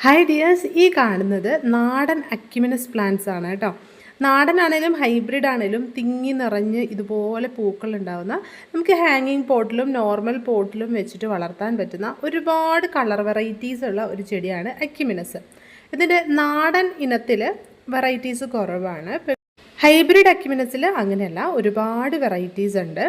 Hi dears, ഈ കാണുന്നത് നാടൻ അക്യുമിനസ് പ്ലാന്റ്സ് ആണ് കേട്ടോ. നാടനാണേലും ഹൈബ്രിഡ് ആണേലും തിങ്ങി നിറഞ്ഞ് ഇതുപോലെ പൂക്കൾ ഉണ്ടാകുന്ന, നമുക്ക് ഹാങ്ങിങ് പോട്ടിലും നോർമൽ പോട്ടിലും വെച്ചിട്ട് വളർത്താൻ പറ്റുന്ന ഒരുപാട് കളർ വെറൈറ്റീസ് ഉള്ള ഒരു ചെടിയാണ് അക്യുമിനസ്. ഇതിൻ്റെ നാടൻ ഇനത്തിൽ വെറൈറ്റീസ് കുറവാണ്. ഹൈബ്രിഡ് അക്യുമിനസിൽ അങ്ങനെയല്ല, ഒരുപാട് വെറൈറ്റീസ് ഉണ്ട്.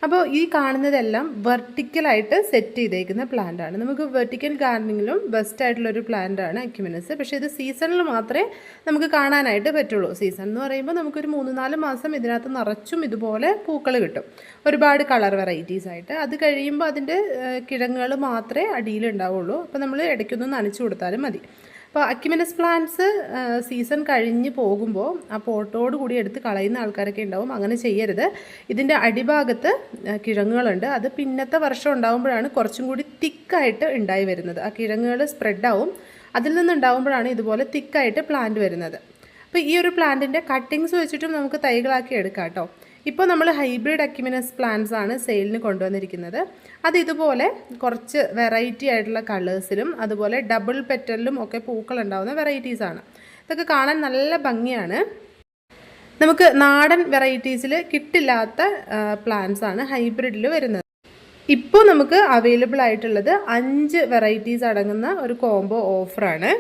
അപ്പോൾ ഈ കാണുന്നതെല്ലാം വെർട്ടിക്കലായിട്ട് സെറ്റ് ചെയ്തേക്കുന്ന പ്ലാന്റാണ്. നമുക്ക് വെർട്ടിക്കൽ ഗാർഡനിങ്ങിലും ബെസ്റ്റ് ആയിട്ടുള്ളൊരു പ്ലാന്റാണ് അക്യുമിനസ്. പക്ഷേ ഇത് സീസണിൽ മാത്രമേ നമുക്ക് കാണാനായിട്ട് പറ്റുള്ളൂ. സീസൺ എന്ന് പറയുമ്പോൾ നമുക്കൊരു 3-4 മാസം ഇതിനകത്ത് നിറച്ചും ഇതുപോലെ പൂക്കൾ കിട്ടും, ഒരുപാട് കളർ വെറൈറ്റീസ് ആയിട്ട്. അത് കഴിയുമ്പോൾ അതിൻ്റെ കിഴങ്ങുകൾ മാത്രമേ അടിയിലുണ്ടാവുള്ളൂ. അപ്പോൾ നമ്മൾ ഇടയ്ക്കൊന്ന് നനച്ചു കൊടുത്താലും മതി. അപ്പോൾ അക്യുമിനസ് പ്ലാന്റ്സ് സീസൺ കഴിഞ്ഞ് പോകുമ്പോൾ ആ പോട്ടോട് കൂടി എടുത്ത് കളയുന്ന ആൾക്കാരൊക്കെ ഉണ്ടാവും. അങ്ങനെ ചെയ്യരുത്. ഇതിൻ്റെ അടിഭാഗത്ത് കിഴങ്ങുകളുണ്ട്. അത് പിന്നത്തെ വർഷം ഉണ്ടാകുമ്പോഴാണ് കുറച്ചും കൂടി തിക്കായിട്ട് ഉണ്ടായി വരുന്നത്. ആ കിഴങ്ങുകൾ സ്പ്രെഡാവും. അതിൽ നിന്നുണ്ടാകുമ്പോഴാണ് ഇതുപോലെ തിക്കായിട്ട് പ്ലാന്റ് വരുന്നത്. അപ്പോൾ ഈ ഒരു പ്ലാന്റിൻ്റെ കട്ടിങ്സ് വെച്ചിട്ടും നമുക്ക് തൈകളാക്കി എടുക്കാം കേട്ടോ. ഇപ്പോൾ നമ്മൾ ഹൈബ്രിഡ് അക്യുമിനസ് പ്ലാന്റ്സ് ആണ് സെയിലിന് കൊണ്ടുവന്നിരിക്കുന്നത്. അത് ഇതുപോലെ കുറച്ച് വെറൈറ്റി ആയിട്ടുള്ള കളേഴ്സിലും അതുപോലെ ഡബിൾ പെറ്റലിലും ഒക്കെ പൂക്കൾ ഉണ്ടാകുന്ന വെറൈറ്റീസാണ്. ഇതൊക്കെ കാണാൻ നല്ല ഭംഗിയാണ്. നമുക്ക് നാടൻ വെറൈറ്റീസിൽ കിട്ടില്ലാത്ത പ്ലാന്റ്സ് ആണ് ഹൈബ്രിഡിൽ വരുന്നത്. ഇപ്പോൾ നമുക്ക് അവൈലബിൾ ആയിട്ടുള്ളത് 5 വെറൈറ്റീസ് അടങ്ങുന്ന ഒരു കോംബോ ഓഫറാണ്.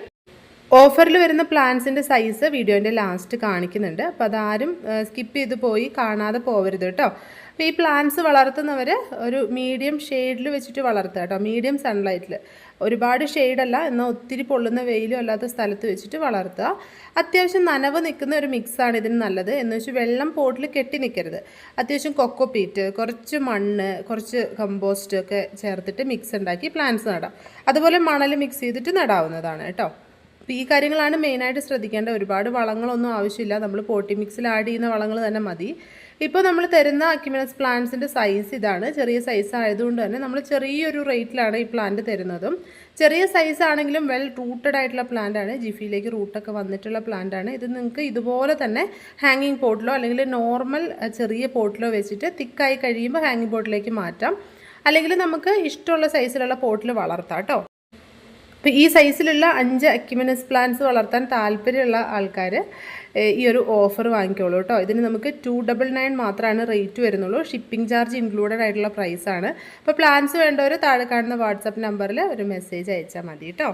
ഓഫറിൽ വരുന്ന പ്ലാന്റ്സിൻ്റെ സൈസ് വീഡിയോൻ്റെ ലാസ്റ്റ് കാണിക്കുന്നുണ്ട്. അപ്പോൾ അതാരും സ്കിപ്പ് ചെയ്ത് പോയി കാണാതെ പോകരുത് കേട്ടോ. അപ്പോൾ ഈ പ്ലാന്റ്സ് വളർത്തുന്നവർ ഒരു മീഡിയം ഷെയ്ഡിൽ വെച്ചിട്ട് വളർത്തുക കേട്ടോ. മീഡിയം സൺലൈറ്റിൽ, ഒരുപാട് ഷെയ്ഡല്ല എന്നാൽ ഒത്തിരി പൊള്ളുന്ന വെയിലും അല്ലാത്ത സ്ഥലത്ത് വെച്ചിട്ട് വളർത്തുക. അത്യാവശ്യം നനവ് നിൽക്കുന്ന ഒരു മിക്സാണ് ഇതിന് നല്ലത്. എന്ന് വെച്ചാൽ വെള്ളം പോട്ടിൽ കെട്ടി നിൽക്കരുത്. അത്യാവശ്യം കൊക്കോപീറ്റ്, കുറച്ച് മണ്ണ്, കുറച്ച് കമ്പോസ്റ്റ് ഒക്കെ ചേർത്തിട്ട് മിക്സ് ഉണ്ടാക്കി പ്ലാന്റ്സ് നടാം. അതുപോലെ മണൽ മിക്സ് ചെയ്തിട്ട് നടാവുന്നതാണ് കേട്ടോ. അപ്പോൾ ഈ കാര്യങ്ങളാണ് മെയിനായിട്ട് ശ്രദ്ധിക്കേണ്ടത്. ഒരുപാട് വളങ്ങളൊന്നും ആവശ്യമില്ല. നമ്മൾ പോട്ടി മിക്സിൽ ആഡ് ചെയ്യുന്ന വളങ്ങൾ തന്നെ മതി. ഇപ്പോൾ നമ്മൾ തരുന്ന അക്യുമിനസ് പ്ലാന്റ്സിൻ്റെ സൈസ് ഇതാണ്. ചെറിയ സൈസ് ആയതുകൊണ്ട് തന്നെ നമ്മൾ ചെറിയൊരു റേറ്റിലാണ് ഈ പ്ലാന്റ് തരുന്നതും. ചെറിയ സൈസ് ആണെങ്കിലും വെൽ റൂട്ടഡ് ആയിട്ടുള്ള പ്ലാന്റാണ്. ജിഫിയിലേക്ക് റൂട്ടൊക്കെ വന്നിട്ടുള്ള പ്ലാന്റാണ്. ഇത് നിങ്ങൾക്ക് ഇതുപോലെ തന്നെ ഹാങ്ങിങ് പോട്ടിലോ അല്ലെങ്കിൽ നോർമൽ ചെറിയ പോട്ടിലോ വെച്ചിട്ട് തിക്കായി കഴിയുമ്പോൾ ഹാങ്ങിങ് പോട്ടിലേക്ക് മാറ്റാം. അല്ലെങ്കിൽ നമുക്ക് ഇഷ്ടമുള്ള സൈസിലുള്ള പോട്ടിൽ വളർത്താം കേട്ടോ. അപ്പോൾ ഈ സൈസിലുള്ള 5 അക്യുമിനസ് പ്ലാന്റ്സ് വളർത്താൻ താല്പര്യമുള്ള ആൾക്കാർ ഈ ഒരു ഓഫർ വാങ്ങിക്കോളൂ കേട്ടോ. ഇതിന് നമുക്ക് 299 മാത്രമാണ് റേറ്റ് വരുന്നുള്ളൂ. ഷിപ്പിംഗ് ചാർജ് ഇൻക്ലൂഡഡ് ആയിട്ടുള്ള പ്രൈസാണ്. അപ്പോൾ പ്ലാന്റ്സ് വേണ്ടവർ താഴെ കാണുന്ന വാട്സപ്പ് നമ്പറിൽ ഒരു മെസ്സേജ് അയച്ചാൽ മതി കേട്ടോ.